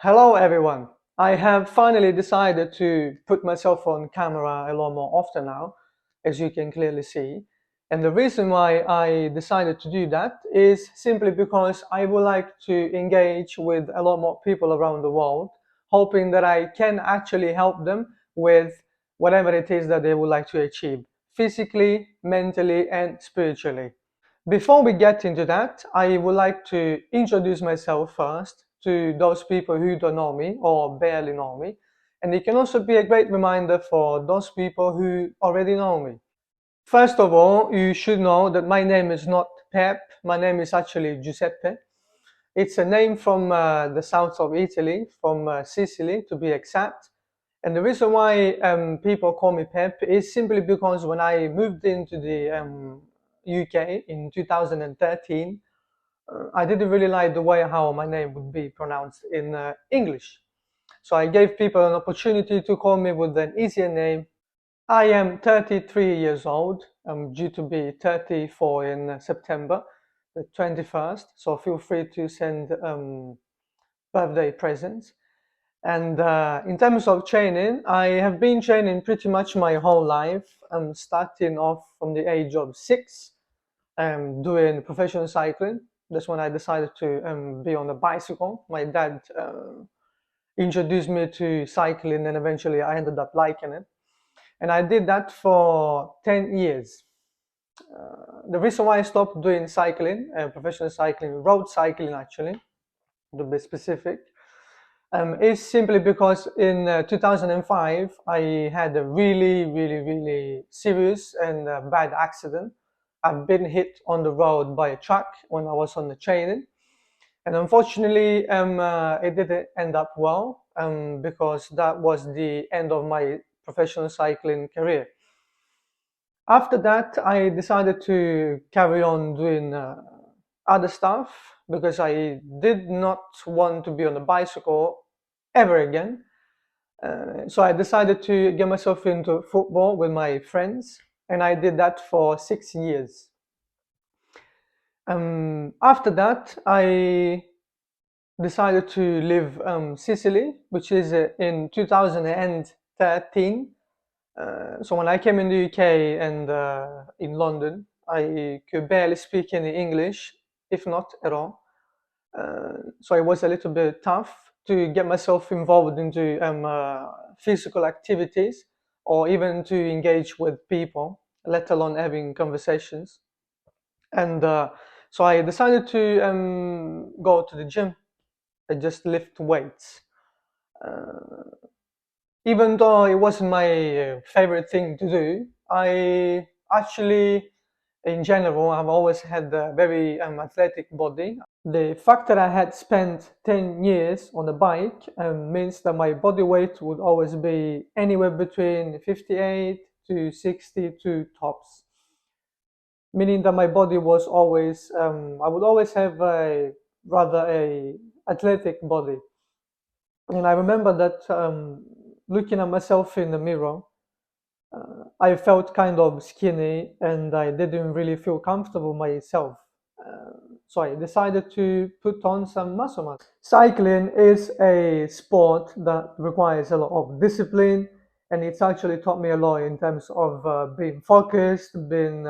Hello everyone. I have finally decided to put myself on camera a lot more often now, as you can clearly see. And the reason why I decided to do that is simply because I would like to engage with a lot more people around the world, hoping that I can actually help them with whatever it is that they would like to achieve, physically, mentally, and spiritually. Before we get into that, I would like to introduce myself first to those people who don't know me or barely know me. And it can also be a great reminder for those people who already know me. First of all, you should know that my name is not Pep, my name is actually Giuseppe. It's a name from the south of Italy, from Sicily to be exact. And the reason why people call me Pep is simply because when I moved into the UK in 2013, I didn't really like the way how my name would be pronounced in English. So I gave people an opportunity to call me with an easier name. I am 33 years old. I'm due to be 34 in September, the 21st. So feel free to send birthday presents. And in terms of training, I have been training pretty much my whole life. I'm starting off from the age of 6, doing professional cycling. That's when I decided to be on a bicycle. My dad introduced me to cycling, and eventually I ended up liking it. And I did that for 10 years. The reason why I stopped doing cycling, professional cycling, road cycling actually, to be specific, is simply because in 2005 I had a really serious and bad accident. I've been hit on the road by a truck when I was on the training, and unfortunately, it didn't end up well because that was the end of my professional cycling career. After that, I decided to carry on doing other stuff because I did not want to be on a bicycle ever again. So I decided to get myself into football with my friends, and I did that for 6 years. After that, I decided to leave Sicily, which is in 2013. So when I came in the UK and in London, I could barely speak any English, if not at all. So it was a little bit tough to get myself involved into physical activities or even to engage with people, let alone having conversations. And so I decided to go to the gym and just lift weights. Uh, Even though it wasn't my favorite thing to do, I actually, in general, I've always had a very athletic body. The fact that I had spent 10 years on a bike means that my body weight would always be anywhere between 58 to 62 tops, meaning that my body was always, I would always have a rather a athletic body. And I remember that looking at myself in the mirror, I felt kind of skinny and I didn't really feel comfortable myself. So I decided to put on some muscle mass. Cycling is a sport that requires a lot of discipline, and it's actually taught me a lot in terms of being focused, being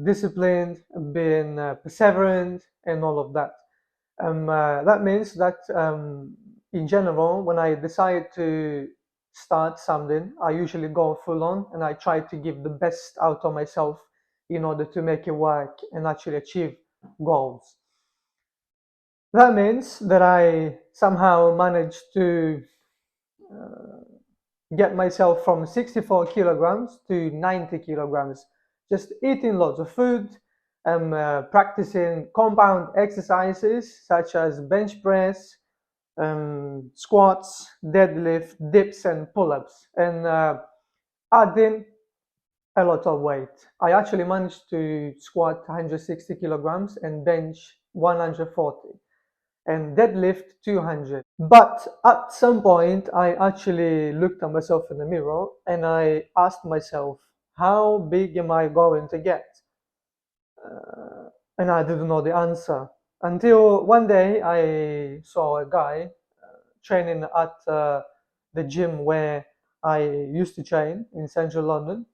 disciplined, being perseverant, and all of that. That means that in general, when I decide to start something, I usually go full on and I try to give the best out of myself in order to make it work and actually achieve goals. That means that I somehow managed to get myself from 64 kilograms to 90 kilograms, just eating lots of food and practicing compound exercises such as bench press, squats, deadlift, dips, and pull-ups, and adding a lot of weight. I actually managed to squat 160 kilograms and bench 140 and deadlift 200. But at some point, I actually looked at myself in the mirror and I asked myself, how big am I going to get? And I didn't know the answer. until one day I saw a guy training at the gym where I used to train in central London,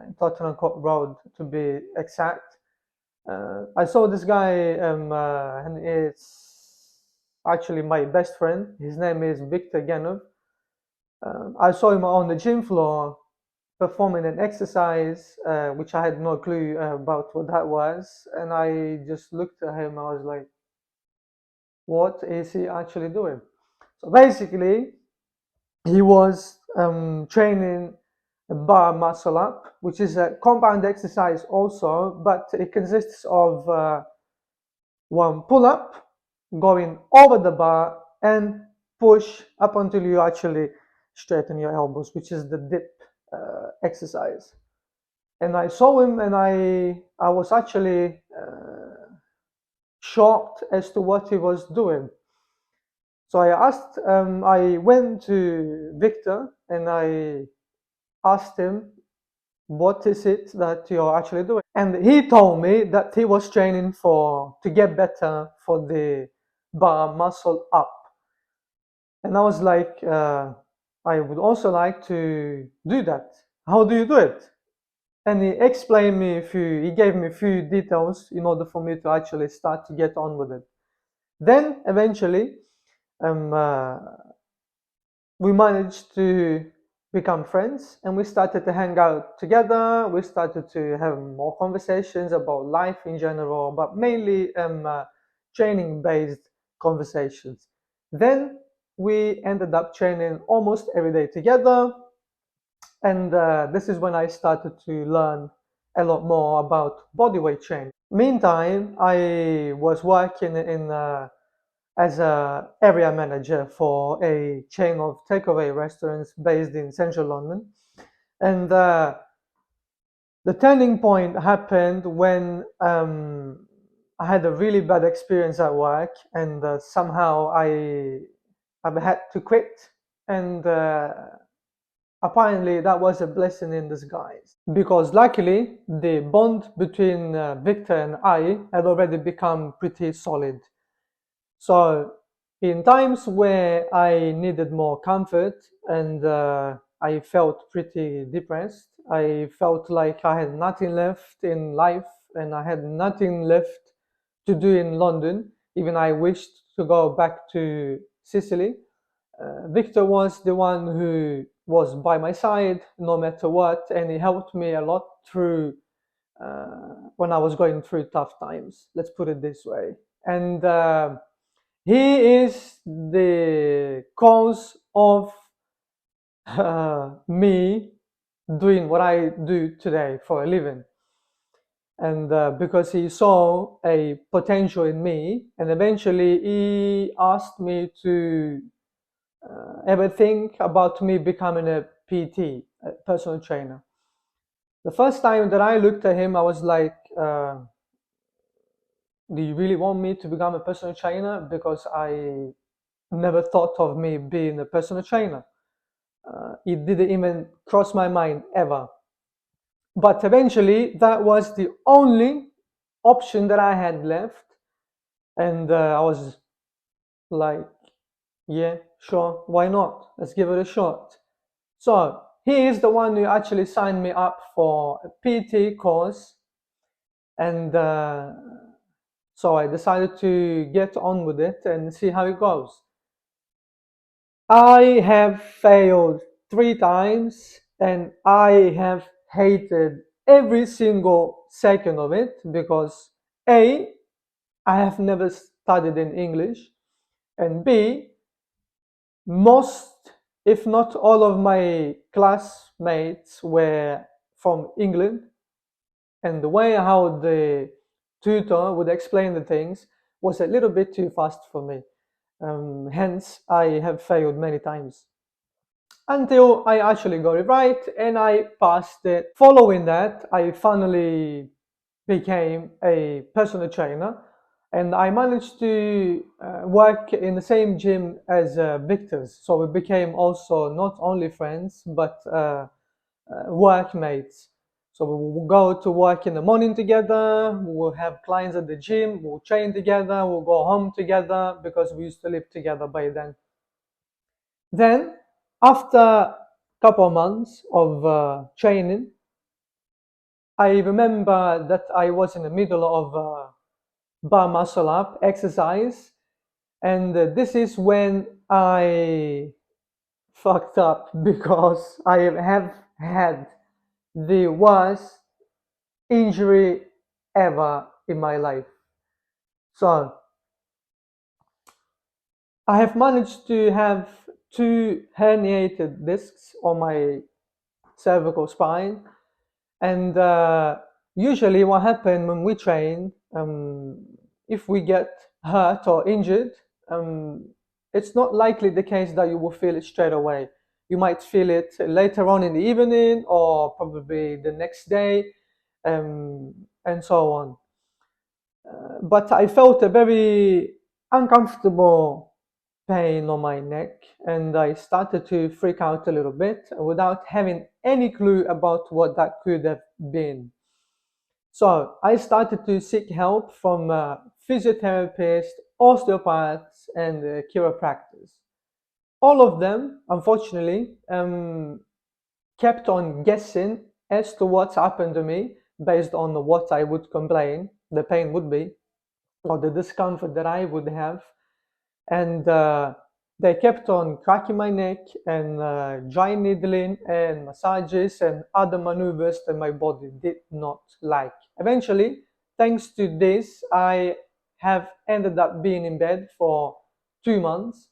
in Tottenham Court Road to be exact. I saw this guy, and it's actually my best friend. His name is Victor Genov. I saw him on the gym floor performing an exercise, which I had no clue about what that was, and I just looked at him. I was like, "What is he actually doing?" So basically, he was training a bar muscle up, which is a compound exercise also, but it consists of one pull up, going over the bar, and push up until you actually straighten your elbows, which is the dip exercise. And I saw him, and I was actually shocked as to what he was doing. So I went to Victor and I asked him, what is it that you're actually doing? And he told me that he was training to get better for the bar muscle up. And I was like, I would also like to do that. How do you do it? And he gave me a few details in order for me to actually start to get on with it. Then eventually, um, uh, we managed to become friends and we started to hang out together. We started to have more conversations about life in general, but mainly training based conversations. Then we ended up training almost every day together, and this is when I started to learn a lot more about bodyweight training. Meantime, I was working as a area manager for a chain of takeaway restaurants based in central London. And the turning point happened when I had a really bad experience at work, and somehow I've had to quit. And apparently, that was a blessing in disguise. Because luckily, the bond between Victor and I had already become pretty solid. So, in times where I needed more comfort and I felt pretty depressed, I felt like I had nothing left in life and I had nothing left to do in London. Even I wished to go back to Sicily. Victor was the one who was by my side no matter what, and he helped me a lot through when I was going through tough times. Let's put it this way. And he is the cause of me doing what I do today for a living. And because he saw a potential in me, and eventually he asked me to ever think about me becoming a PT, a personal trainer. The first time that I looked at him, I was like, do you really want me to become a personal trainer? Because I never thought of me being a personal trainer. It didn't even cross my mind ever. But eventually, that was the only option that I had left. And I was like, yeah, sure, why not? Let's give it a shot. So he is the one who actually signed me up for a PT course. And so I decided to get on with it and see how it goes. I have failed 3 times and I have hated every single second of it because A, I have never studied in English, and B, most, if not all of my classmates were from England, and the way how the tutor would explain the things was a little bit too fast for me. Hence, I have failed many times until I actually got it right and I passed it. Following that, I finally became a personal trainer and I managed to work in the same gym as Victor's. So we became also not only friends but workmates. So we will go to work in the morning together, we will have clients at the gym, we'll train together, we'll go home together because we used to live together by then. Then, after a couple of months of training, I remember that I was in the middle of bar muscle up exercise, and this is when I fucked up because I have had the worst injury ever in my life. So I have managed to have two herniated discs on my cervical spine, and usually what happens when we train, if we get hurt or injured, um, it's not likely the case that you will feel it straight away. You might feel it later on in the evening or probably the next day, and so on. But I felt a very uncomfortable pain on my neck, and I started to freak out a little bit without having any clue about what that could have been. So I started to seek help from physiotherapists, osteopaths, and chiropractors. All of them, unfortunately, kept on guessing as to what's happened to me based on what I would complain the pain would be, or the discomfort that I would have. And they kept on cracking my neck and dry needling and massages and other maneuvers that my body did not like. Eventually, thanks to this, I have ended up being in bed for 2 months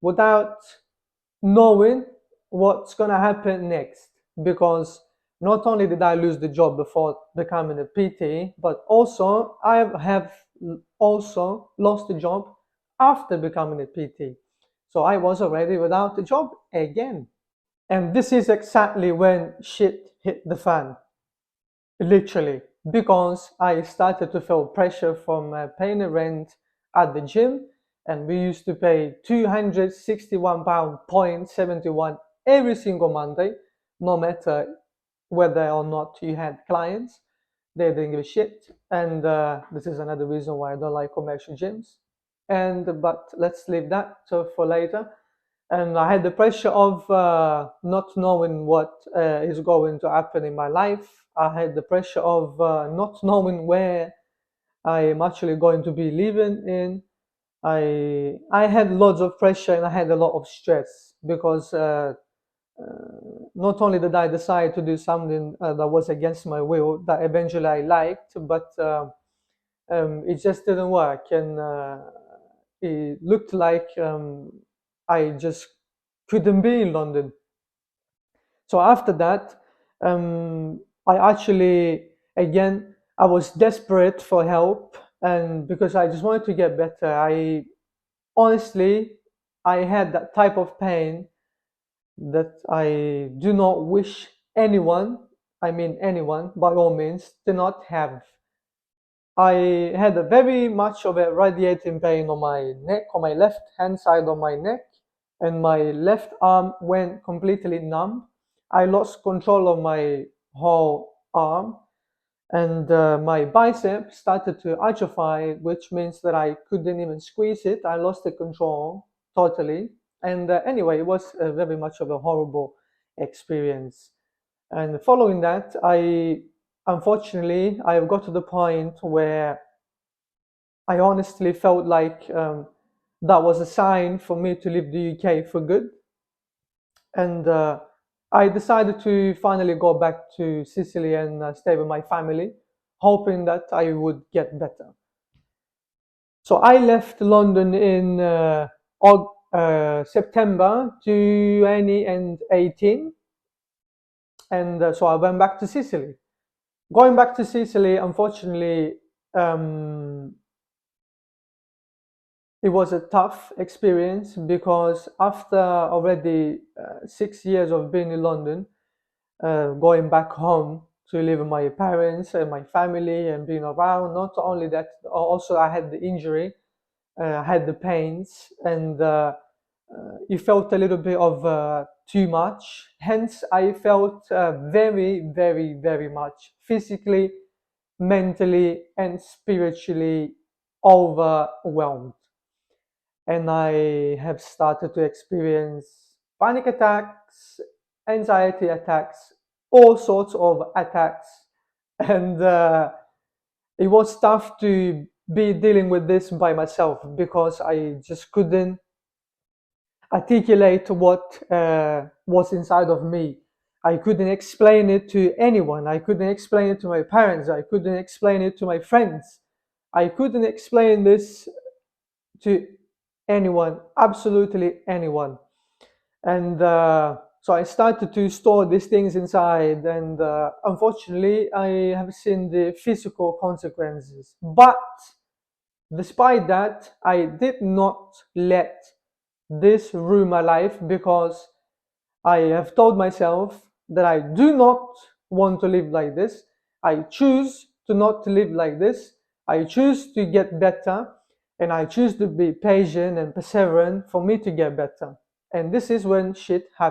without knowing what's going to happen next, because not only did I lose the job before becoming a PT, but also I have also lost the job after becoming a PT. So I was already without a job again. And this is exactly when shit hit the fan, literally, because I started to feel pressure from paying a rent at the gym, and we used to pay £261.71 every single Monday, no matter whether or not you had clients. They didn't give a shit, and this is another reason why I don't like commercial gyms. And but let's leave that for later. And I had the pressure of not knowing what is going to happen in my life. I had the pressure of not knowing where I am actually going to be living in. I had lots of pressure and I had a lot of stress because not only did I decide to do something that was against my will that eventually I liked, but it just didn't work, and it looked like I just couldn't be in London. So after that, I actually, again, I was desperate for help, and because I just wanted to get better, I honestly, I had that type of pain that I do not wish anyone, I mean anyone, by all means, to not have. I had a very much of a radiating pain on my neck, on my left hand side of my neck, and my left arm went completely numb. I lost control of my whole arm, and my bicep started to atrophy, which means that I couldn't even squeeze it. I lost the control totally. And anyway, it was very much of a horrible experience. And following that, I unfortunately I got to the point where I honestly felt like that was a sign for me to leave the UK for good. And I decided to finally go back to Sicily and stay with my family, hoping that I would get better. So I left London in September 2018, and so I went back to Sicily. Going back to Sicily, unfortunately, um, it was a tough experience because after already 6 years of being in London, going back home to live with my parents and my family and being around, not only that, also I had the injury, I had the pains, and it felt a little bit of too much. Hence, I felt very, very, very much physically, mentally, and spiritually overwhelmed. And I have started to experience panic attacks, anxiety attacks, all sorts of attacks. And it was tough to be dealing with this by myself because I just couldn't articulate what was inside of me. I couldn't explain it to anyone. I couldn't explain it to my parents. I couldn't explain it to my friends. I couldn't explain this to anyone, absolutely anyone. And so I started to store these things inside, and unfortunately, I have seen the physical consequences. But despite that, I did not let this ruin my life because I have told myself that I do not want to live like this. I choose to not live like this. I choose to get better, and I choose to be patient and perseverant for me to get better. And this is when shit happens.